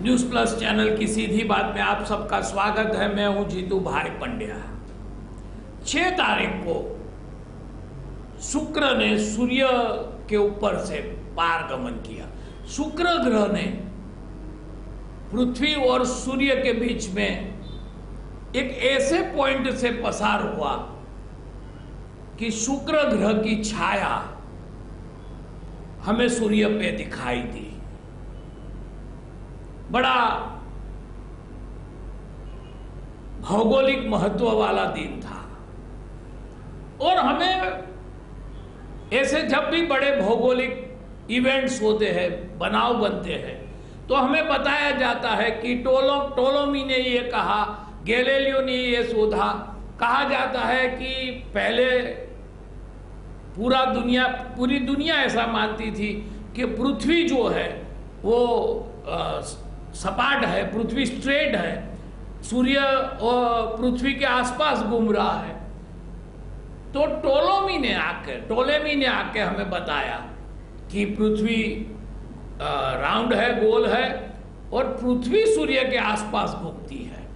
News plus channel की सीधी बात में आप सबका स्वागत है। मैं हूं जीतू भाई पंड्या। 6 तारीख को शुक्र ने सूर्य के ऊपर से पारगमन किया। शुक्र ग्रह ने पृथ्वी और सूर्य के बीच में एक ऐसे पॉइंट से पसार हुआ कि शुक्र ग्रह की छाया हमें सूर्य पे दिखाई दी। बड़ा भौगोलिक महत्व वाला दिन था और हमें ऐसे जब भी बड़े भौगोलिक इवेंट्स होते हैं, बनाव बनते हैं, तो हमें बताया जाता है कि टोलोमी ने ये कहा, गैलीलियो ने ये शोधा। कहा जाता है कि पहले पूरी दुनिया ऐसा मानती थी कि पृथ्वी जो है वो सपाट है, पृथ्वी स्ट्रेट है, सूर्य और पृथ्वी के आसपास घूम रहा है। तो टोलोमी ने आके हमें बताया कि पृथ्वी राउंड है, गोल है और पृथ्वी सूर्य के आसपास घूमती है।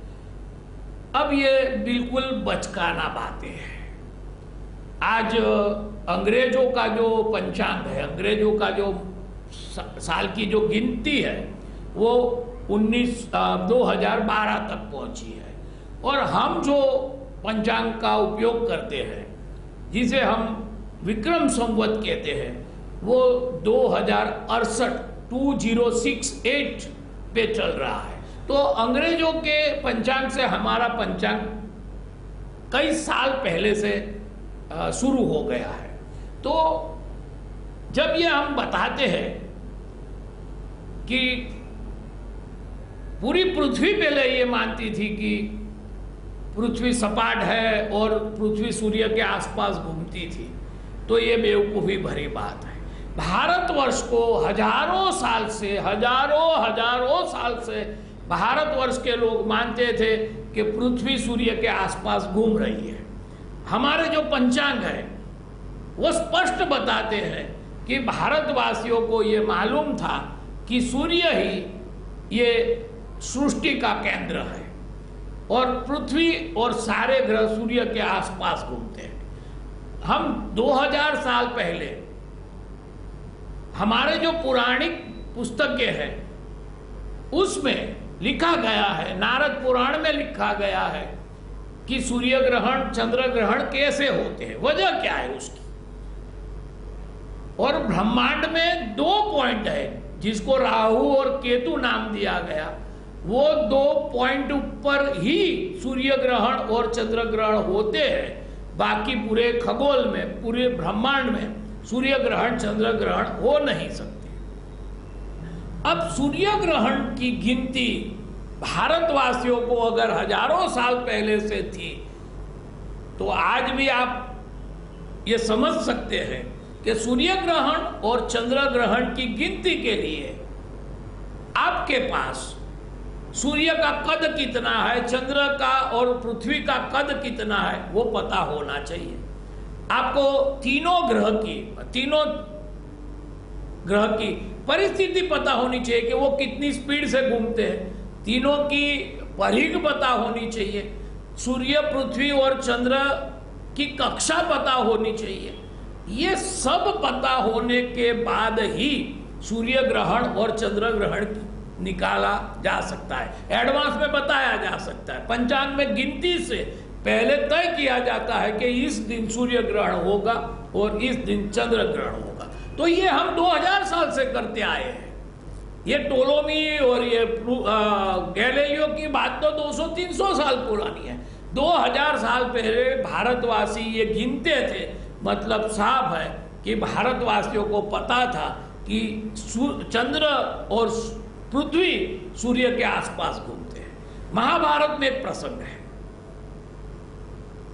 अब ये बिल्कुल बचकाना बातें हैं। आज अंग्रेजों का जो पंचांग है, अंग्रेजों का जो साल की जो गिनती है वो 2012 तक पहुंची है और हम जो पंचांग का उपयोग करते हैं, जिसे हम विक्रम संवत कहते हैं, वो 2068 पे चल रहा है। तो अंग्रेजों के पंचांग से हमारा पंचांग कई साल पहले से शुरू हो गया है। तो जब ये हम बताते हैं कि पूरी पृथ्वी पहले ये मानती थी कि पृथ्वी सपाट है और पृथ्वी सूर्य के आसपास घूमती थी, तो ये बेवकूफ़ी भरी बात है। भारतवर्ष को हजारों साल से भारतवर्ष के लोग मानते थे कि पृथ्वी सूर्य के आसपास घूम रही है। हमारे जो पंचांग है वो स्पष्ट बताते हैं कि भारतवासियों को ये मालूम था कि सूर्य ही ये सृष्टि का केंद्र है और पृथ्वी और सारे ग्रह सूर्य के आसपास घूमते हैं। हम 2000 साल पहले हमारे जो पौराणिक पुस्तकें हैं उसमें लिखा गया है, नारद पुराण में लिखा गया है कि सूर्य ग्रहण, चंद्र ग्रहण कैसे होते हैं, वजह क्या है उसकी। और ब्रह्मांड में 2 पॉइंट है जिसको राहु और केतु नाम दिया गया। वो 2 पॉइंट ऊपर ही सूर्य ग्रहण और चंद्र ग्रहण होते हैं। बाकी पूरे खगोल में, पूरे ब्रह्मांड में सूर्य ग्रहण, चंद्र ग्रहण हो नहीं सकते। अब सूर्य ग्रहण की गिनती भारतवासियों को अगर हजारों साल पहले से थी, तो आज भी आप ये समझ सकते हैं कि सूर्य ग्रहण और चंद्र ग्रहण की गिनती के लिए आपके पास सूर्य का कद कितना है, चंद्र का और पृथ्वी का कद कितना है, वो पता होना चाहिए। आपको तीनों ग्रह की परिस्थिति पता होनी चाहिए कि वो कितनी स्पीड से घूमते हैं। तीनों की परिघ पता होनी चाहिए। सूर्य, पृथ्वी और चंद्र की कक्षा पता होनी चाहिए। ये सब पता होने के बाद ही सूर्य ग्रहण और चंद्र ग्रहण निकाला जा सकता है, एडवांस में बताया जा सकता है। पंचांग में गिनती से पहले तय किया जाता है कि इस दिन सूर्य ग्रहण होगा और इस दिन चंद्र ग्रहण होगा। तो ये हम 2000 साल से करते आए हैं। ये टोलोमी और ये गैलीलियो की बात तो 200-300 साल पुरानी है। 2000 साल पहले भारतवासी ये गिनते थे। मतलब साफ है कि भारतवासियों को पता था कि चंद्र और पृथ्वी सूर्य के आसपास घूमते हैं। महाभारत में एक प्रसंग है,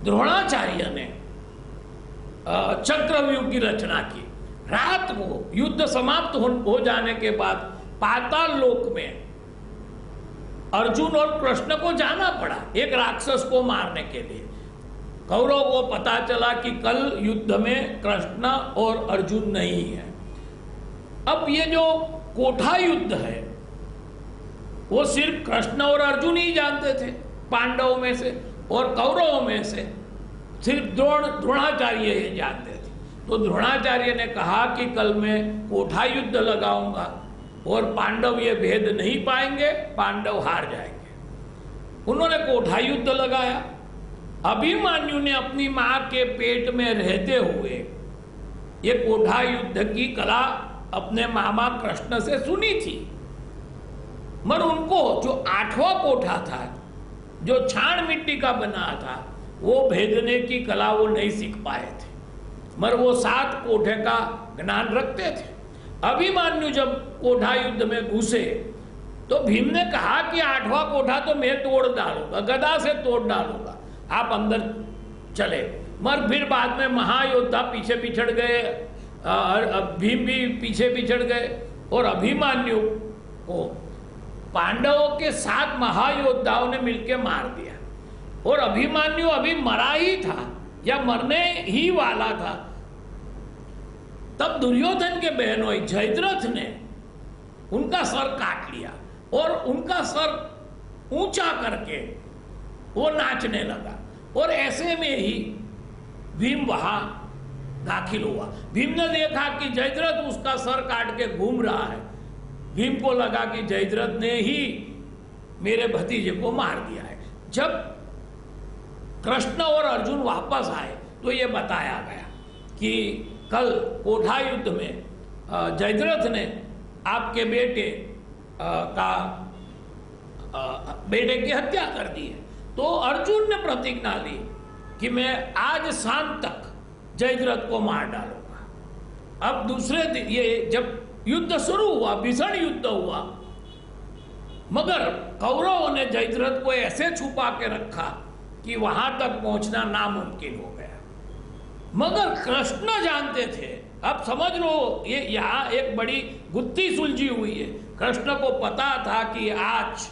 द्रोणाचार्य ने चक्रव्यूह की रचना की। रात को युद्ध समाप्त हो जाने के बाद पाताल लोक में अर्जुन और कृष्ण को जाना पड़ा एक राक्षस को मारने के लिए। कौरव को पता चला कि कल युद्ध में कृष्ण और अर्जुन नहीं है। अब ये जो कोठा युद्ध है वो सिर्फ कृष्ण और अर्जुन ही जानते थे पांडवों में से, और कौरवों में से सिर्फ द्रोणाचार्य ही जानते थे। तो द्रोणाचार्य ने कहा कि कल मैं कोठा युद्ध लगाऊंगा और पांडव ये भेद नहीं पाएंगे, पांडव हार जाएंगे। उन्होंने कोठा युद्ध लगाया। अभिमन्यु ने अपनी मां के पेट में रहते हुए ये कोठा युद्ध की कला अपने मामा कृष्ण से सुनी थी, मगर उनको जो 8वां कोठा था, जो छाण मिट्टी का बना था, वो भेदने की कला वो नहीं सीख पाए थे, मगर वो 7 कोठे का ज्ञान रखते थे। अभिमन्यु जब कोठा युद्ध में घुसे तो भीम ने कहा कि 8वां कोठा तो मैं तोड़ डालूंगा, गदा से तोड़ डालूंगा, आप अंदर चले। मगर फिर बाद में महायोद्धा पीछे पिछड़ गए, भीम भी पीछे पिछड़ गए और अभिमन्यु को पांडवों के 7 महायोद्धाओं ने मिलकर मार दिया। और अभिमन्यु अभी मरा ही था या मरने ही वाला था, तब दुर्योधन के बहनोई जयद्रथ ने उनका सर काट लिया और उनका सर ऊंचा करके वो नाचने लगा। और ऐसे में ही भीम वहां दाखिल हुआ। भीम ने देखा कि जयद्रथ उसका सर काट के घूम रहा है। भीम को लगा कि जयद्रथ ने ही मेरे भतीजे को मार दिया है। जब कृष्ण और अर्जुन वापस आए तो ये बताया गया कि कल कोठा युद्ध में जयद्रथ ने आपके बेटे की हत्या कर दी है। तो अर्जुन ने प्रतिज्ञा ली कि मैं आज शाम तक जयद्रथ को मार डालूंगा। अब दूसरे दिन ये जब युद्ध शुरू हुआ, भीषण युद्ध हुआ, मगर कौरवों ने जयद्रथ को ऐसे छुपा के रखा कि वहां तक पहुंचना नामुमकिन हो गया। मगर कृष्ण जानते थे। अब समझ लो, ये यहाँ एक बड़ी गुत्थी सुलझी हुई है। कृष्ण को पता था कि आज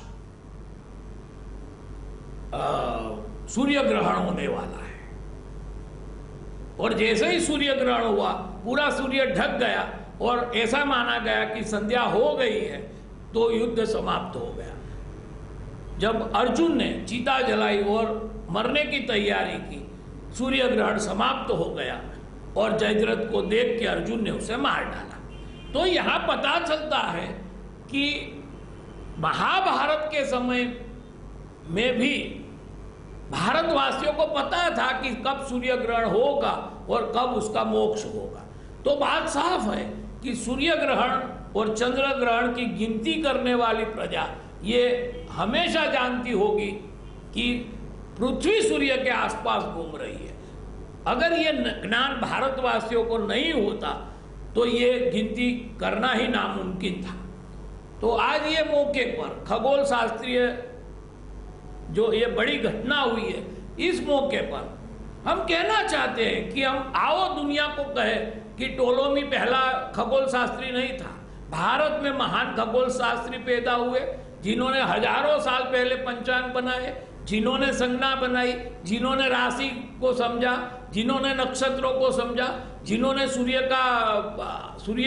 सूर्य ग्रहण होने वाला है, और जैसे ही सूर्य ग्रहण हुआ पूरा सूर्य ढक गया और ऐसा माना गया कि संध्या हो गई है, तो युद्ध समाप्त हो गया। जब अर्जुन ने चीता जलाई और मरने की तैयारी की, सूर्य ग्रहण समाप्त हो गया और जयद्रथ को देख के अर्जुन ने उसे मार डाला। तो यहाँ पता चलता है कि महाभारत के समय में भी भारतवासियों को पता था कि कब सूर्य ग्रहण होगा और कब उसका मोक्ष होगा। तो बात साफ है कि सूर्य ग्रहण और चंद्र ग्रहण की गिनती करने वाली प्रजा ये हमेशा जानती होगी कि पृथ्वी सूर्य के आसपास घूम रही है। अगर ये ज्ञान भारतवासियों को नहीं होता तो ये गिनती करना ही नामुमकिन था। तो आज ये मौके पर खगोल शास्त्रीय जो ये बड़ी घटना हुई है, इस मौके पर हम कहना चाहते हैं कि हम आओ दुनिया को कहे कि टोलोमी पहला खगोल शास्त्री नहीं था। भारत में महान खगोल शास्त्री पैदा हुए जिन्होंने हजारों साल पहले पंचांग बनाए, जिन्होंने संज्ञा बनाई, जिन्होंने राशि को समझा, जिन्होंने नक्षत्रों को समझा, जिन्होंने सूर्य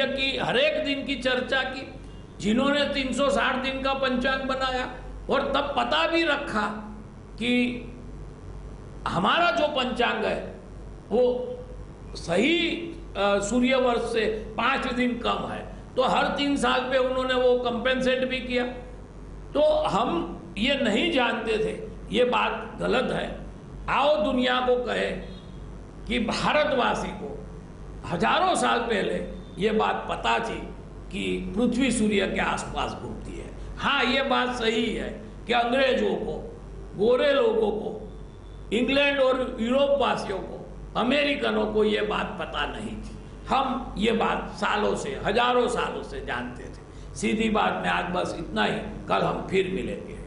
की हर एक दिन की चर्चा की, जिन्होंने 360 दिन का पंचांग बनाया और तब पता भी रखा कि हमारा जो पंचांग है वो सही सूर्य वर्ष से 5 दिन कम है। तो हर 3 साल पे उन्होंने वो कंपेंसेट भी किया। तो हम ये नहीं जानते थे, ये बात गलत है। आओ दुनिया को कहे कि भारतवासी को हजारों साल पहले ये बात पता थी कि पृथ्वी सूर्य के आसपास घूमती है। हाँ, ये बात सही है कि अंग्रेजों को, गोरे लोगों को, इंग्लैंड और यूरोप वासियों को, अमेरिकनों को ये बात पता नहीं थी। हम ये बात सालों से, हजारों सालों से जानते थे। सीधी बात में आज बस इतना ही। कल हम फिर मिलेंगे।